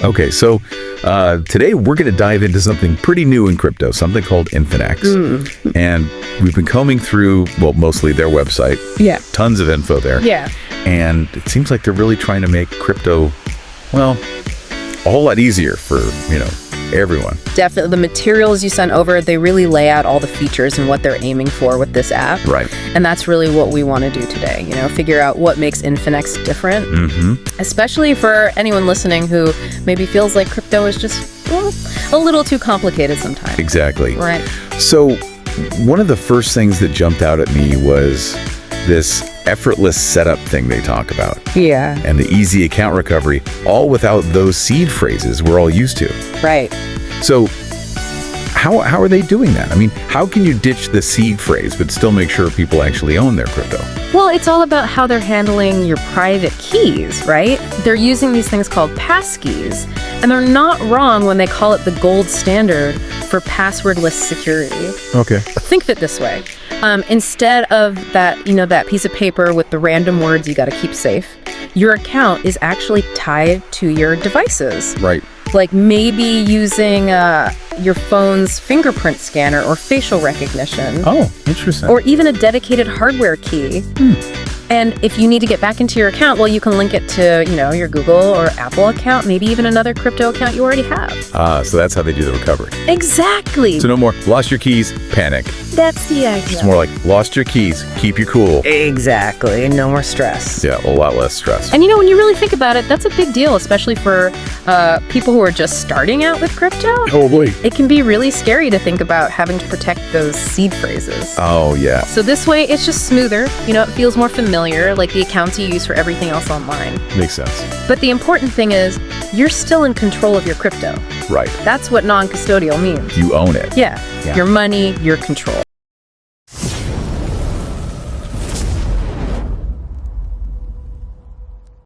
Okay, so today we're going to dive into something pretty new in crypto, something called Infinex. And we've been combing through, well, mostly their website. Yeah. Tons of info there. Yeah. And it seems like they're really trying to make crypto, well, a whole lot easier for, everyone. Definitely. The materials you sent over, they really lay out all the features and what they're aiming for with this app. Right. And that's really what we want to do today, figure out what makes Infinex different. Especially for anyone listening who maybe feels like crypto is just a little too complicated sometimes. Exactly. Right. So one of the first things that jumped out at me was this effortless setup thing they talk about. Yeah. And the easy account recovery, all without those seed phrases we're all used to. Right. So how are they doing that? I mean, how can you ditch the seed phrase but still make sure people actually own their crypto? Well, it's all about how they're handling your private keys, right? They're using these things called passkeys, and they're not wrong when they call it the gold standard for passwordless security. Okay. Think of it this way. Instead of that, that piece of paper with the random words you got to keep safe, your account is actually tied to your devices. Right. Like maybe using your phone's fingerprint scanner or facial recognition. Oh, interesting. Or even a dedicated hardware key. And if you need to get back into your account, well, you can link it to, your Google or Apple account, maybe even another crypto account you already have. So that's how they do the recovery. Exactly. So no more lost your keys, panic. That's the idea. It's more like lost your keys, keep you cool. Exactly. No more stress. Yeah, a lot less stress. And when you really think about it, that's a big deal, especially for people who are just starting out with crypto. Oh boy. It can be really scary to think about having to protect those seed phrases. Oh yeah. So this way, it's just smoother. It feels more familiar, like the accounts you use for everything else online. Makes sense. But the important thing is, you're still in control of your crypto. Right. That's what non-custodial means. You own it. Yeah. Your money, your control.